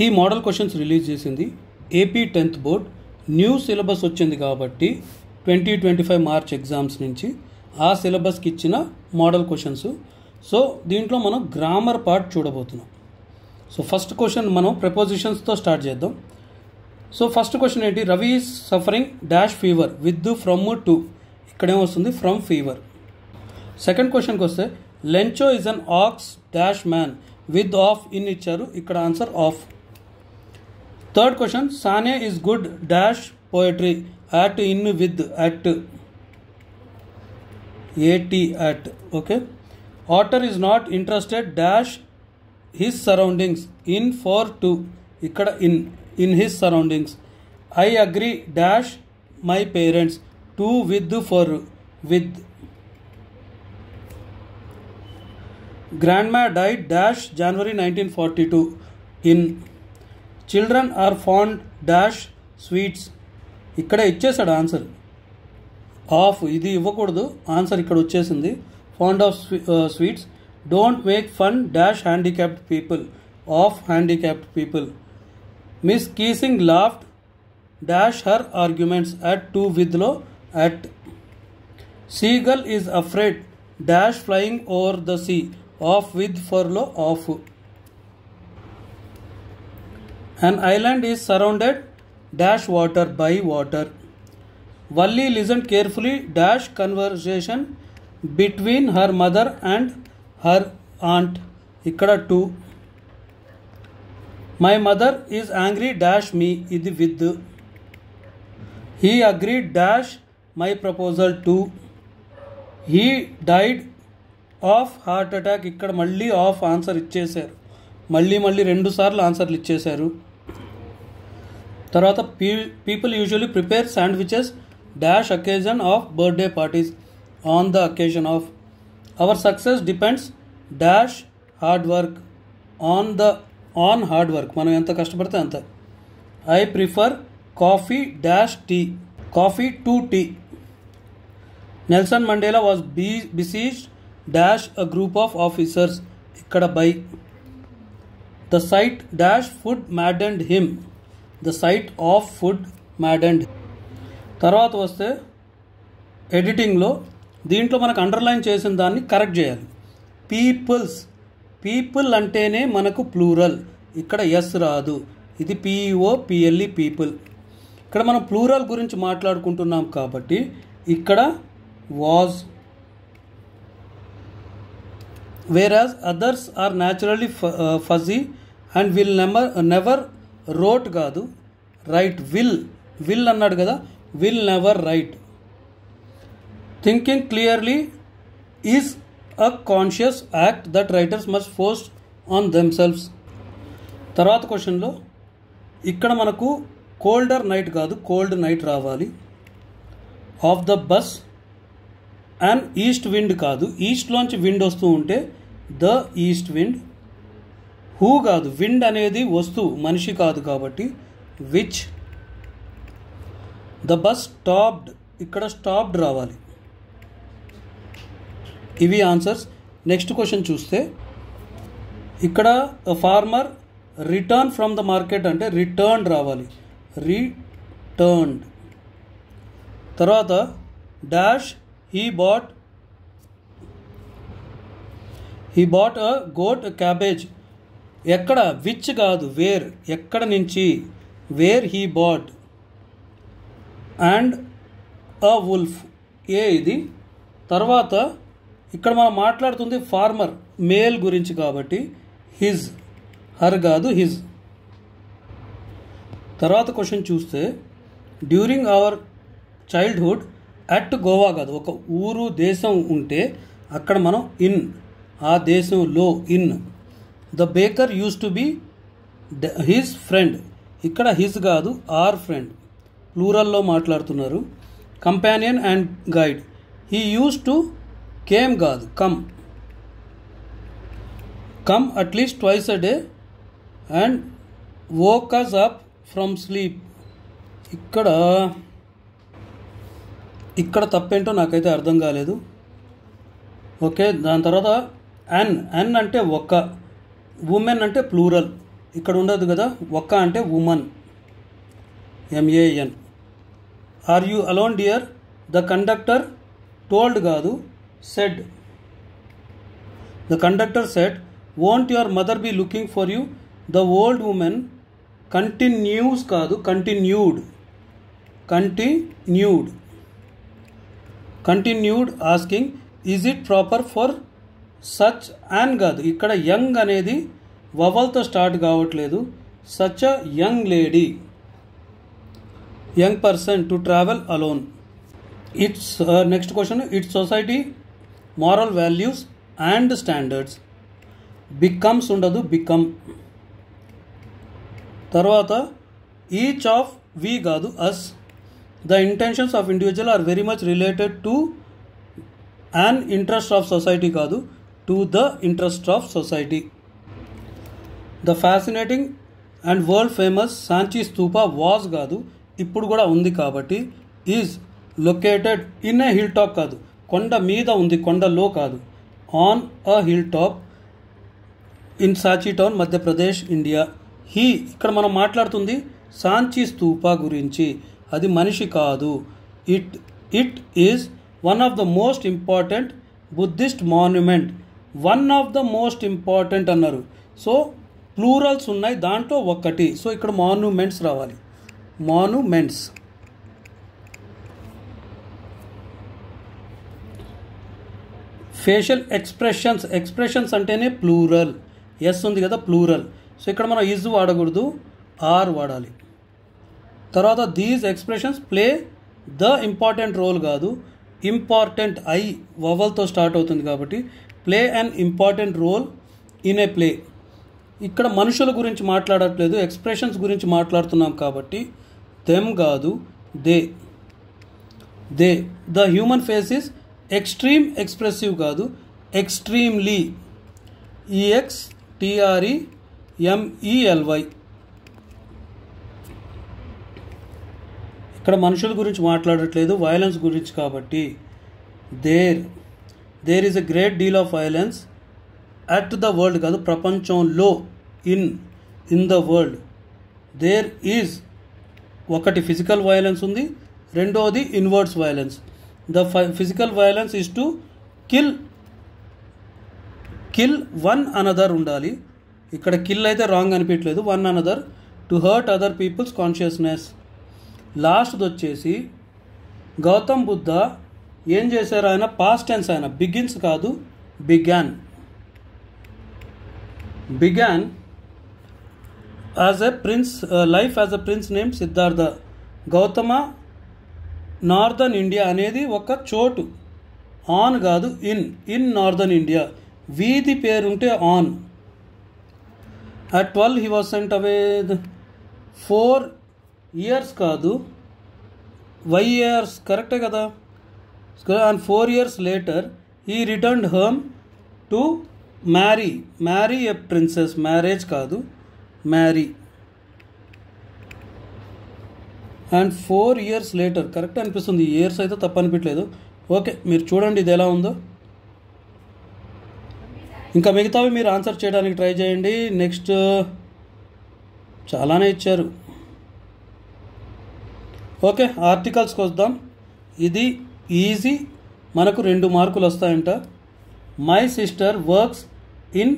ఈ model questions release చేసింది AP 10th board. New syllabus వచ్చింది కాబట్టి 2025 మార్చ్ ఎగ్జామ్స్ నుంచి ఆ సిలబస్కి ఇచ్చిన మోడల్ క్వశ్చన్స్. సో దీంట్లో మనం గ్రామర్ పార్ట్ చూడబోతున్నాం. సో ఫస్ట్ క్వశ్చన్ మనం ప్రిపోజిషన్స్తో స్టార్ట్ చేద్దాం. సో ఫస్ట్ క్వశ్చన్ ఏంటి? Ravi is suffering dash fever with from to. ఇక్కడేమొస్తుంది? From fever. సెకండ్ క్వశ్చన్కి వస్తే Lencho is an ox dash man with of in ఇచ్చారు. ఇక్కడ answer of. Third question Sane is good dash poetry at in with at A T at. Okay. Arthur is not interested dash his surroundings in for to. ఇక్కడ in his surroundings. I agree dash my parents to with for with. Grandma died dash January 1942 in. Children are fond dash sweets. ఇక్కడ ఇచ్చేసాడు answer of. ఇది ఇవ్వకూడదు, answer ఇక్కడ వచ్చేసింది. Fond of sweets. Don't make fun dash handicapped people of handicapped people. Miss Keesing laughed dash her arguments at to విత్లో at. Seagull is afraid dash flying over the sea of with ఫర్లో of. An island is surrounded dash water by water. Valli listened carefully dash conversation between her mother and her aunt. Ikkada 2. My mother is angry dash me. Idi with. He agreed dash my proposal to. He died of heart attack. ఇక్కడ మళ్ళీ of answer ఇచ్చేశారు. మళ్ళీ 2 సార్లు ఆన్సర్లు ఇచ్చేశారు. తర్వాత people usually prepare sandwiches dash occasion of birthday parties on the occasion of. Our success depends dash hard work on hard work. మనం ఎంత కష్టపడితే అంత. I prefer coffee dash tea. Coffee to tea. Nelson Mandela was besieged dash a group of officers. ఇక్కడ by. The sight dash food maddened him. The sight of food maddened. తర్వాత వస్తే ఎడిటింగ్లో దీంట్లో మనకు underline చేసిన దాన్ని కరెక్ట్ చేయాలి. Peoples. People అంటేనే మనకు ప్లూరల్. ఇక్కడ ఎస్ రాదు. ఇది PEOPLE పీపుల్. ఇక్కడ మనం ప్లూరల్ గురించి మాట్లాడుకుంటున్నాం కాబట్టి ఇక్కడ was. whereas others are naturally fuzzy and will never wrote కాదు రైట్. will అన్నాడు కదా, will never write. Thinking clearly is a conscious act that writers must force on themselves. తర్వాత క్వశ్చన్లో ఇక్కడ మనకు కోల్డర్ నైట్ కాదు కోల్డ్ నైట్ రావాలి. Of the bus. And east wind కాదు, ఈస్ట్లోంచి విండ్ వస్తూ ఉంటే ద ఈస్ట్ విండ్. హూ కాదు, విండ్ అనేది వస్తువు మనిషి కాదు కాబట్టి విచ్. The bus stopped. ఇక్కడ స్టాప్డ్ రావాలి. ఇవి ఆన్సర్స్. నెక్స్ట్ క్వశ్చన్ చూస్తే ఇక్కడ farmer return from the market అంటే రిటర్న్ రావాలి. రిటర్న్డ్. తర్వాత dash he bought a goat cabbage. ఎక్కడ? విచ్ కాదు వేర్. ఎక్కడ నుంచి? Where he bought. And a wolf. ఇది. తర్వాత ఇక్కడ మనం మాట్లాడుతుంది ఫార్మర్ మేల్ గురించి కాబట్టి హిజ్. హర్ కాదు హిజ్. తర్వాత క్వశ్చన్ చూస్తే during our childhood at Goa కాదు, ఒక ఊరు దేశం ఉంటే అక్కడ మనం ఇన్. ఆ దేశంలో in. The baker use to be his friend. ఇక్కడ హిజ్ కాదు ఆర్ ఫ్రెండ్. ప్లూరల్లో మాట్లాడుతున్నారు. Companion and guide. He use to came కాదు come. Come at least twice a day and woke us up from sleep. ఇక్కడ తప్పేంటో నాకైతే అర్థం కాలేదు. ఓకే. దాని తర్వాత అన్ అంటే ఒక, ఉమెన్ అంటే ప్లూరల్. ఇక్కడ ఉండదు కదా, ఒక్క అంటే woman, MAN. Are you alone dear? The conductor told కాదు, said. The conductor said, won't your mother be looking for you? The old women continues కాదు, continued asking, is it proper for such and కాదు, ఇక్కడ young అనేది వవల్తో start కావట్లేదు, such a young lady, young person to travel alone. It's next question, it's society moral values and standards. Becomes ఉండదు, become. తర్వాత each of వి కాదు, us. The intentions of individual are very much related to an interest of society కాదు, to the interest of society. The fascinating and world famous Sanchi Stupa was కాదు, ఇప్పుడు కూడా ఉంది కాబట్టి. Is located in a hill top కాదు, కొండ మీద ఉంది, కొండలో కాదు. On a hill top in Sanchi town, Madhya Pradesh, India. He, ఇక్కడ మనం మాట్లాడుతుంది సాంచి స్తూపా గురించి, అది మనిషి కాదు. It is one of the most important Buddhist monument. One of the most important అన్నారు, సో ప్లూరల్స్ ఉన్నాయి, దాంట్లో ఒక్కటి. సో ఇక్కడ మాన్యుమెంట్స్ రావాలి, మాన్యుమెంట్స్. ఫేషియల్ ఎక్స్ప్రెషన్స్ అంటేనే ప్లూరల్, ఎస్ ఉంది కదా, ప్లూరల్. సో ఇక్కడ మనం ఈజ్ వాడకూడదు, ఆర్ వాడాలి. తర్వాత these expressions play the important role కాదు, ఇంపార్టెంట్, ఐ వవల్తో స్టార్ట్ అవుతుంది కాబట్టి play an important role in a play. ఇక్కడ మనుషుల గురించి మాట్లాడట్లేదు, ఎక్స్ప్రెషన్స్ గురించి మాట్లాడుతున్నాం కాబట్టి దెమ్ కాదు, they. The human face is extreme expressive కాదు, ఎక్స్ట్రీమ్లీ, EXTREMELY. ఇక్కడ మనుషుల గురించి మాట్లాడట్లేదు, వైలెన్స్ గురించి కాబట్టి. There is a great deal of violence at the world కాదు, ప్రపంచంలో, in the world. There is ఒకటి ఫిజికల్ వైలెన్స్ ఉంది, రెండోది inwards violence. The physical violence is to kill one another ఉండాలి, ఇక్కడ కిల్ అయితే రాంగ్ అనిపించలేదు, one another, to hurt other people's consciousness. లాస్ట్ది వచ్చేసి గౌతమ్ బుద్ధ ఏం చేశారు, ఆయన పాస్ట్ టెన్స్, ఆయన బిగిన్స్ కాదు, began as a prince, life as a prince name Siddhartha. Gautama northern India అనేది ఒక చోటు, ఆన్ కాదు, ఇన్ నార్దర్న్ ఇండియా. వీధి పేరుంటే on. At 12 he was sent away. 4 years కాదు, y years కరెక్టే కదా. And 4 years later he returned home to marry a princess. Marriage కాదు, marry. And 4 years later correct అనిపిస్తుంది, ఇయర్స్ అయితే తప్పు అనిపించలేదు. ఓకే, మీరు చూడండి ఇది ఎలా ఉందో. ఇంకా మిగతావి మీరు ఆన్సర్ చేయడానికి ట్రై చేయండి. నెక్స్ట్ చాలానే ఇచ్చారు. ఓకే, ఆర్టికల్స్కి వద్దాం. ఇది ఈజీ, మనకు 2 మార్కులు వస్తాయంట. మై సిస్టర్ వర్క్స్ ఇన్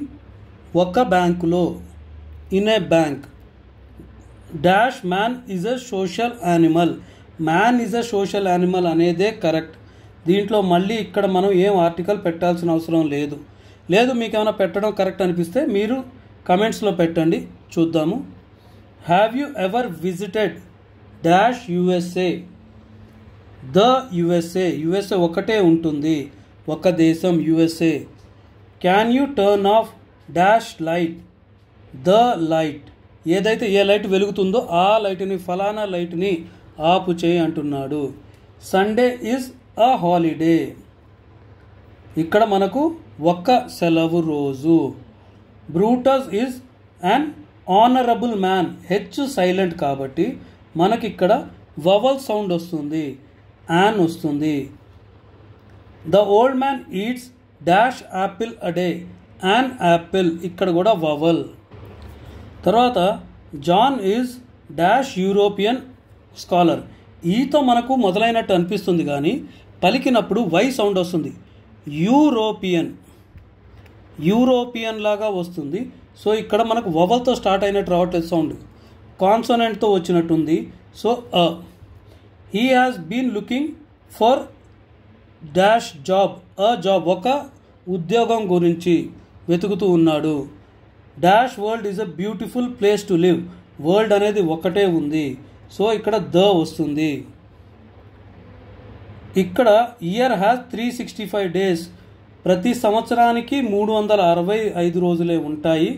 ఒక బ్యాంకులో, in a bank. Dash man is a social animal. Man is a social animal అనేదే కరెక్ట్. దీంట్లో మళ్ళీ ఇక్కడ మనం ఏం ఆర్టికల్ పెట్టాల్సిన అవసరం లేదు. మీకు ఏమైనా పెట్టడం కరెక్ట్ అనిపిస్తే మీరు కమెంట్స్లో పెట్టండి, చూద్దాము. Have you ever visited dash USA? The USA ఒకటే ఉంటుంది, ఒక దేశం USA. Can you turn off dash light? The light. ఏదైతే ఏ లైట్ వెలుగుతుందో ఆ లైట్ని, ఫలానా లైట్ని ఆపు చేయి అంటున్నాడు. Sunday is a holiday. ఇక్కడ మనకు ఒక్క సెలవు రోజు. Brutus is an honourable man. H silent కాబట్టి మనకి ఇక్కడ వవల్ సౌండ్ వస్తుంది, యాన్ వస్తుంది. The old man eats dash apple a day. An apple, ఇక్కడ కూడా వవల్. తర్వాత John is dash European scholar. ఈతో మనకు మొదలైనట్టు అనిపిస్తుంది కానీ పలికినప్పుడు వై సౌండ్ వస్తుంది. యూరోపియన్ లాగా వస్తుంది. సో ఇక్కడ మనకు వవల్తో స్టార్ట్ అయినట్టు రావట్లేదు సౌండ్, కాన్సోనెంట్తో వచ్చినట్టుంది. So he has been looking for dash job, ఒక ఉద్యోగం గురించి వెతుకుతూ ఉన్నాడు. Dash world is a beautiful place to live. World అనేది ఒక్కటే ఉంది. సో ఇక్కడ ద వస్తుంది. ఇక్కడ ఇయర్ హ్యాస్ 365 డేస్. ప్రతి సంవత్సరానికి 365 రోజులే ఉంటాయి,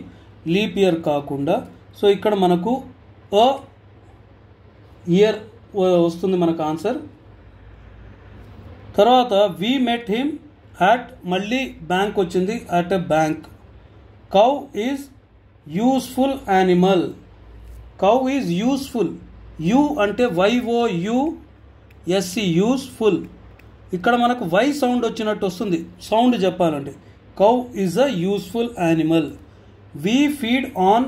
లీప్ ఇయర్ కాకుండా. సో ఇక్కడ మనకు అ ఇయర్ వస్తుంది మనకు ఆన్సర్. తర్వాత వి మెట్ హిమ్ అట్, మళ్ళీ బ్యాంక్ వచ్చింది, at a bank. Cow is useful animal. Cow is useful. U అంటే YOUSE, యూస్ఫుల్. ఇక్కడ మనకు వై సౌండ్ వచ్చినట్టు వస్తుంది సౌండ్ చెప్పాలంటే. Cow is a useful animal. We feed on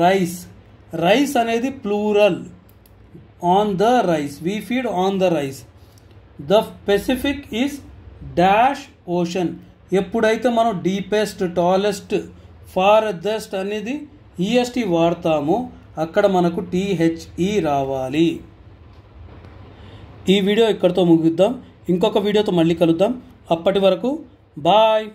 rice. Rice అనేది plural. On the rice, we feed on the rice. The Pacific is dash ocean. ఎప్పుడైతే మనం deepest, tallest, forest అనేది EST వాడతామో అక్కడ మనకు THE రావాలి. ఈ వీడియో ఇక్కడితో ముగిద్దాం. ఇంకొక వీడియోతో మళ్ళీ కలుద్దాం. అప్పటి వరకు బాయ్.